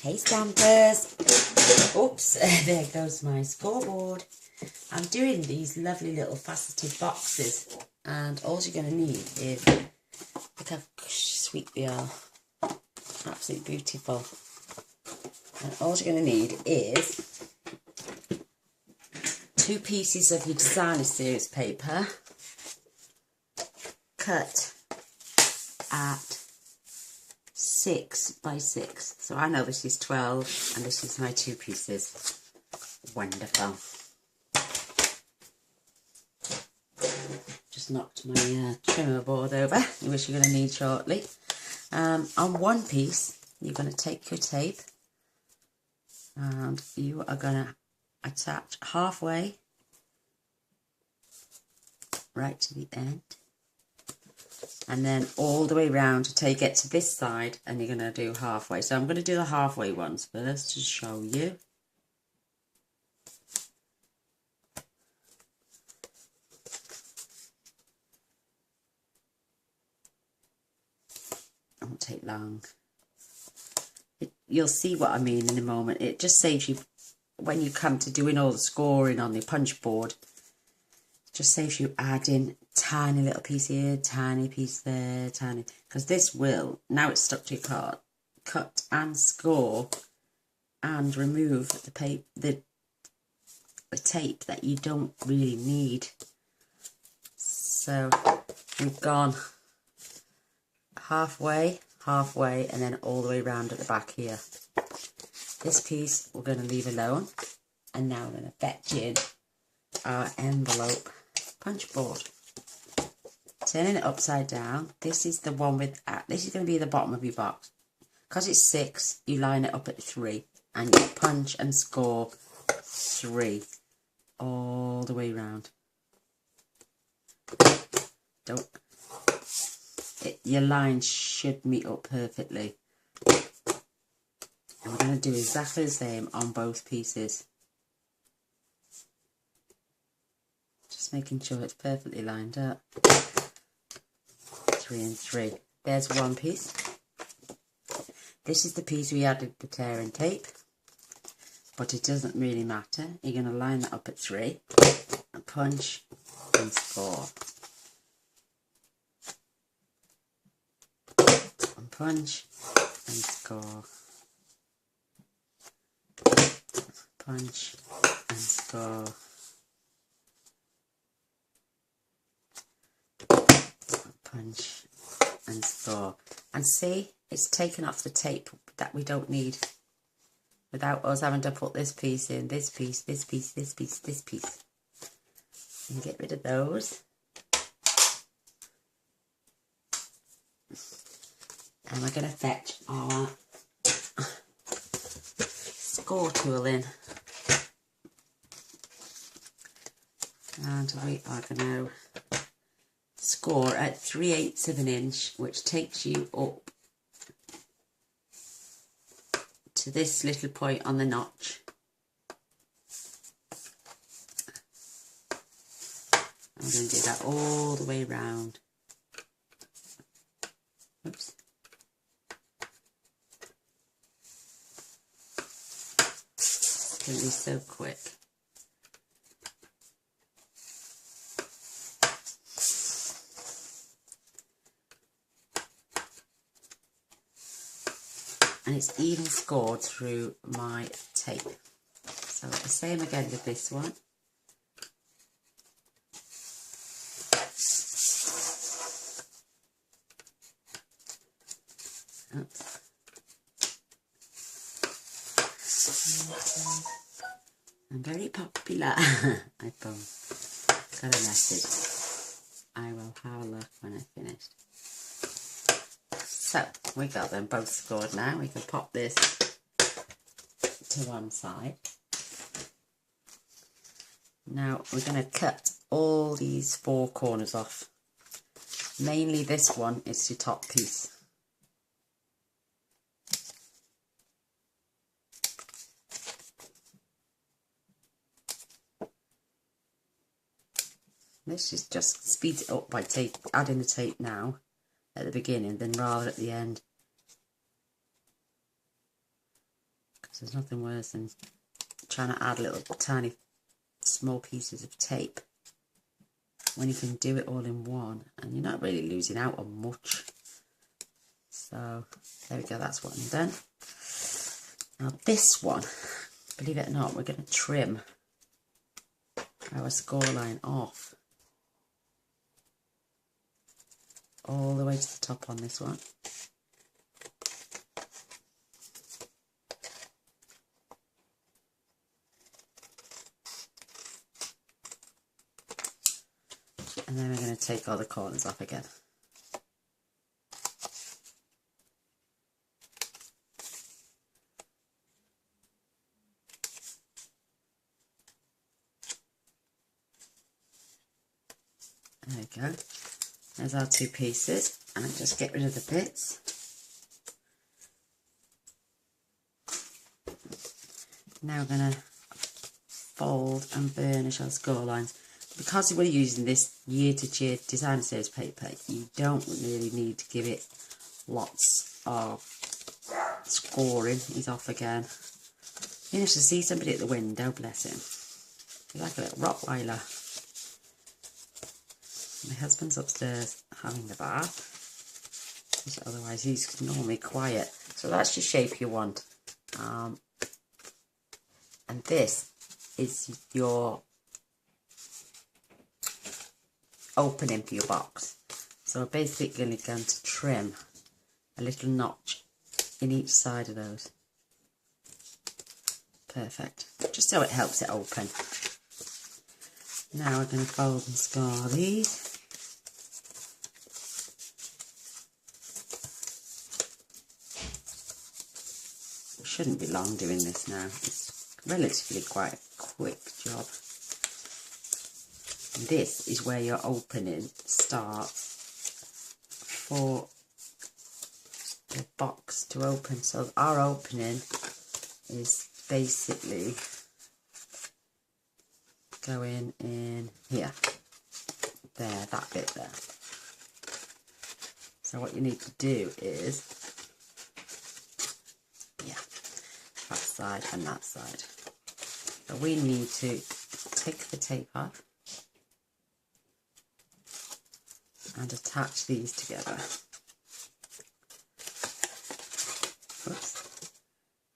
Hey Stampers! Oops, there goes my scoreboard. I'm doing these lovely little faceted boxes, and all you're going to need is, look how sweet they are, absolutely beautiful. And all you're going to need is 2 pieces of your designer series paper, cut at 6 by 6. So I know this is 12 and this is my 2 pieces. Wonderful. Just knocked my trimmer board over, which you're going to need shortly. On one piece you're going to take your tape and you are going to attach halfway right to the end, and then all the way round until you get to this side, and you're going to do halfway. So I'm going to do the halfway ones first to show you. It won't take long. You'll see what I mean in a moment. It just saves you, when you come to doing all the scoring on the punch board, it just saves you adding tiny little piece here, tiny piece there, tiny, because this will, now it's stuck to your card, cut and score and remove the tape that you don't really need. So we've gone halfway, and then all the way around at the back here. This piece we're going to leave alone, and now we're going to fetch in our envelope punch board. Turning it upside down, this is the one with, this is going to be the bottom of your box. Because it's 6, you line it up at 3, and you punch and score 3 all the way round. Your lines should meet up perfectly. And we're going to do exactly the same on both pieces. Just making sure it's perfectly lined up. 3 and 3. There's one piece. This is the piece we added the tearing tape, but it doesn't really matter. You're going to line that up at 3 and punch and score. And punch and score. Punch and score. Punch and score. And see, it's taken off the tape that we don't need, without us having to put this piece in, this piece, this piece, this piece, this piece. And get rid of those. And we're going to fetch our score tool in. And we are going to score at 3/8 of an inch, which takes you up to this little point on the notch. I'm going to do that all the way round. Oops. It's going to be so quick. And it's even scored through my tape. So the same again with this one. Oops. I'm very popular. I got a message. I will have a look when I finished. So, we got them both scored now. We can pop this to one side. Now, we're going to cut all these 4 corners off. Mainly this one is your top piece. This is just speeds it up by adding the tape now at the beginning, then rather at the end. So there's nothing worse than trying to add little tiny small pieces of tape when you can do it all in one and you're not really losing out on much. So there we go, that's one done. Now this one, believe it or not, we're going to trim our score line off all the way to the top on this one. And then we're going to take all the corners off again. There we go. There's our two pieces, and just get rid of the bits. Now we're going to fold and burnish our score lines. Because we're using this year-to-year designer series paper, you don't really need to give it lots of scoring. He's off again. You need to see somebody at the window, bless him. He's like a little Rottweiler. My husband's upstairs having the bath, which otherwise he's normally quiet. So that's the shape you want. And this is your opening for your box. So we're basically going to trim a little notch in each side of those. Perfect. Just so it helps it open. Now we're going to fold and score these. It shouldn't be long doing this now. It's relatively quite a quick job. And this is where your opening starts for the box to open. So our opening is basically going in here, there, that bit there. So what you need to do is, yeah, that side and that side. So we need to take the tape off and attach these together. Oops.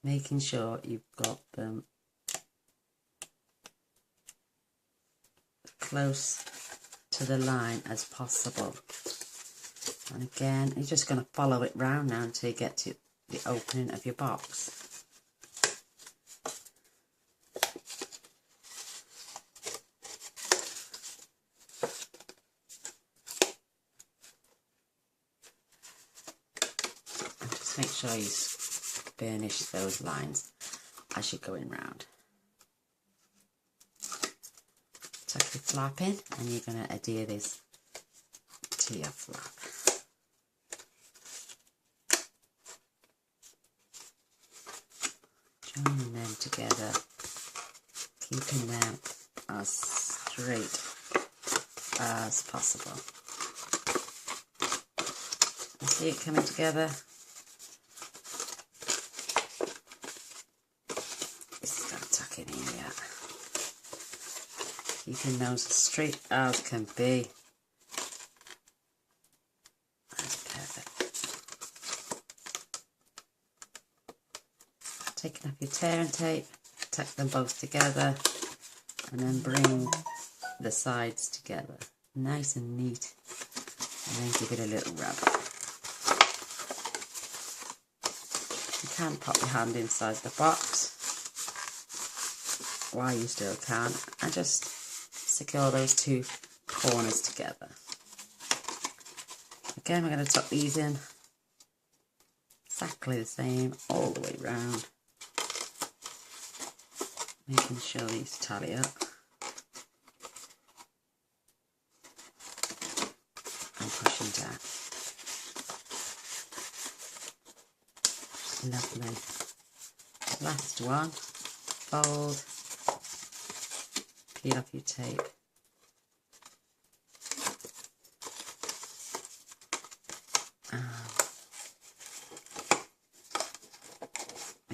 Making sure you've got them close to the line as possible. And again, you're just going to follow it round now until you get to the opening of your box. Make sure you burnish those lines as you're going round. Tuck your flap in and you're going to adhere this to your flap. Joining them together, keeping them as straight as possible. You see it coming together? In here, keeping those as straight as can be. That's perfect. Taking off your tearing tape, tuck them both together, and then bring the sides together, nice and neat, and then give it a little rub. You can pop your hand inside the box while you still can, and just secure those two corners together. Again, we're going to tuck these in exactly the same all the way round, making sure these tally up and pushing down. Lovely. Last one, fold. Peel off your tape.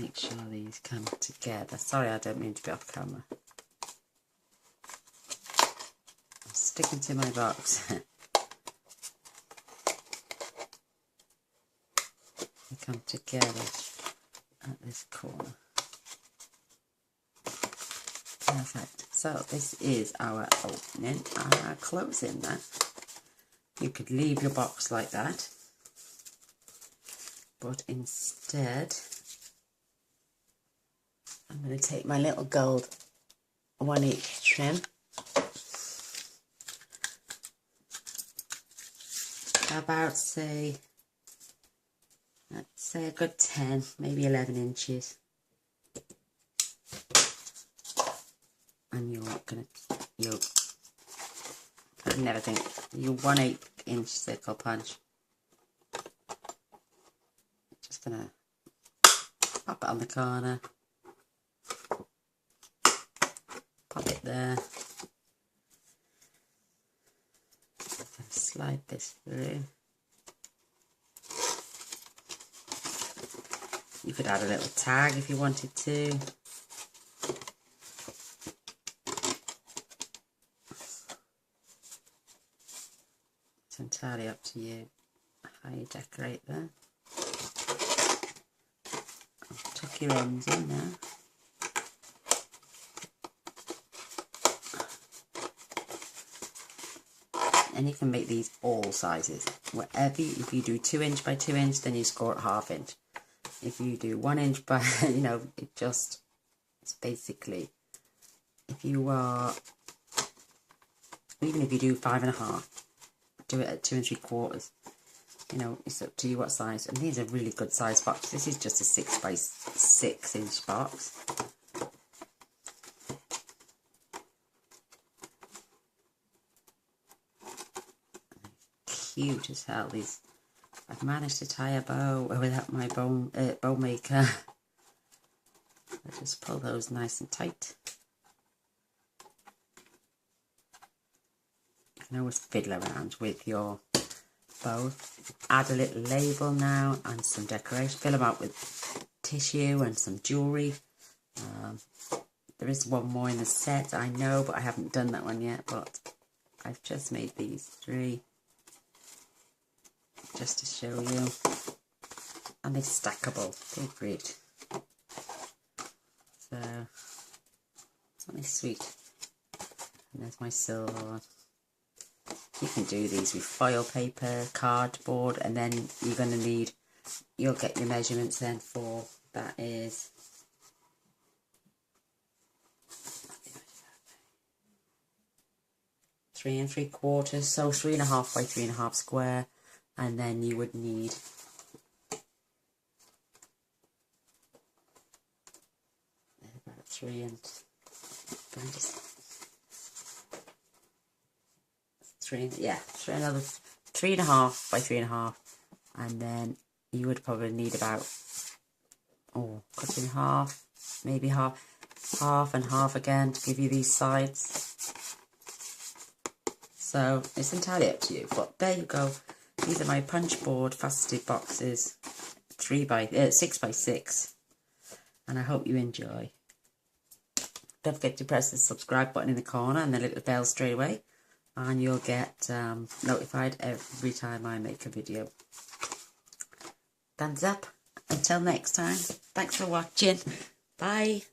make sure these come together. Sorry, I don't mean to be off camera. I'm sticking to my box. They come together at this corner. Perfect. So this is our opening and our closing then. You could leave your box like that, but instead I'm going to take my little gold 1/8 trim. About let's say a good 10, maybe 11 inches. And I never think, your 1/8 inch circle punch. Just gonna pop it on the corner, pop it there, slide this through. You could add a little tag if you wanted to. It's entirely up to you how you decorate there. Tuck your ends in now. And you can make these all sizes. Whatever, if you do 2 inch by 2 inch, then you score at 1/2 inch. If you do 1 inch by, it's basically, if you are, even if you do 5.5, do it at 2 3/4. It's up to you what size. And these are really good size boxes. This is just a 6 by 6 inch box. Cute as hell. These, I've managed to tie a bow without my bow maker. I just pull those nice and tight. You can always fiddle around with your bow. Add a little label now and some decoration. Fill them out with tissue and some jewellery. There is one more in the set, I know, but I haven't done that one yet. But I've just made these 3 just to show you. And they're stackable. They're great. So, something sweet. And there's my silver one. You can do these with foil paper, cardboard, and then you're going to need, you'll get your measurements then for, that is 3 3/4, so 3.5 by 3.5 square, and then you would need about 3 and 3.5 by 3.5, and then you would probably need about cut in half, maybe half and half again to give you these sides. So it's entirely up to you, but there you go. These are my punch board faceted boxes, 6 by 6, and I hope you enjoy. Don't forget to press the subscribe button in the corner and the little bell straight away, and you'll get notified every time I make a video. Thumbs up. Until next time, thanks for watching. Bye.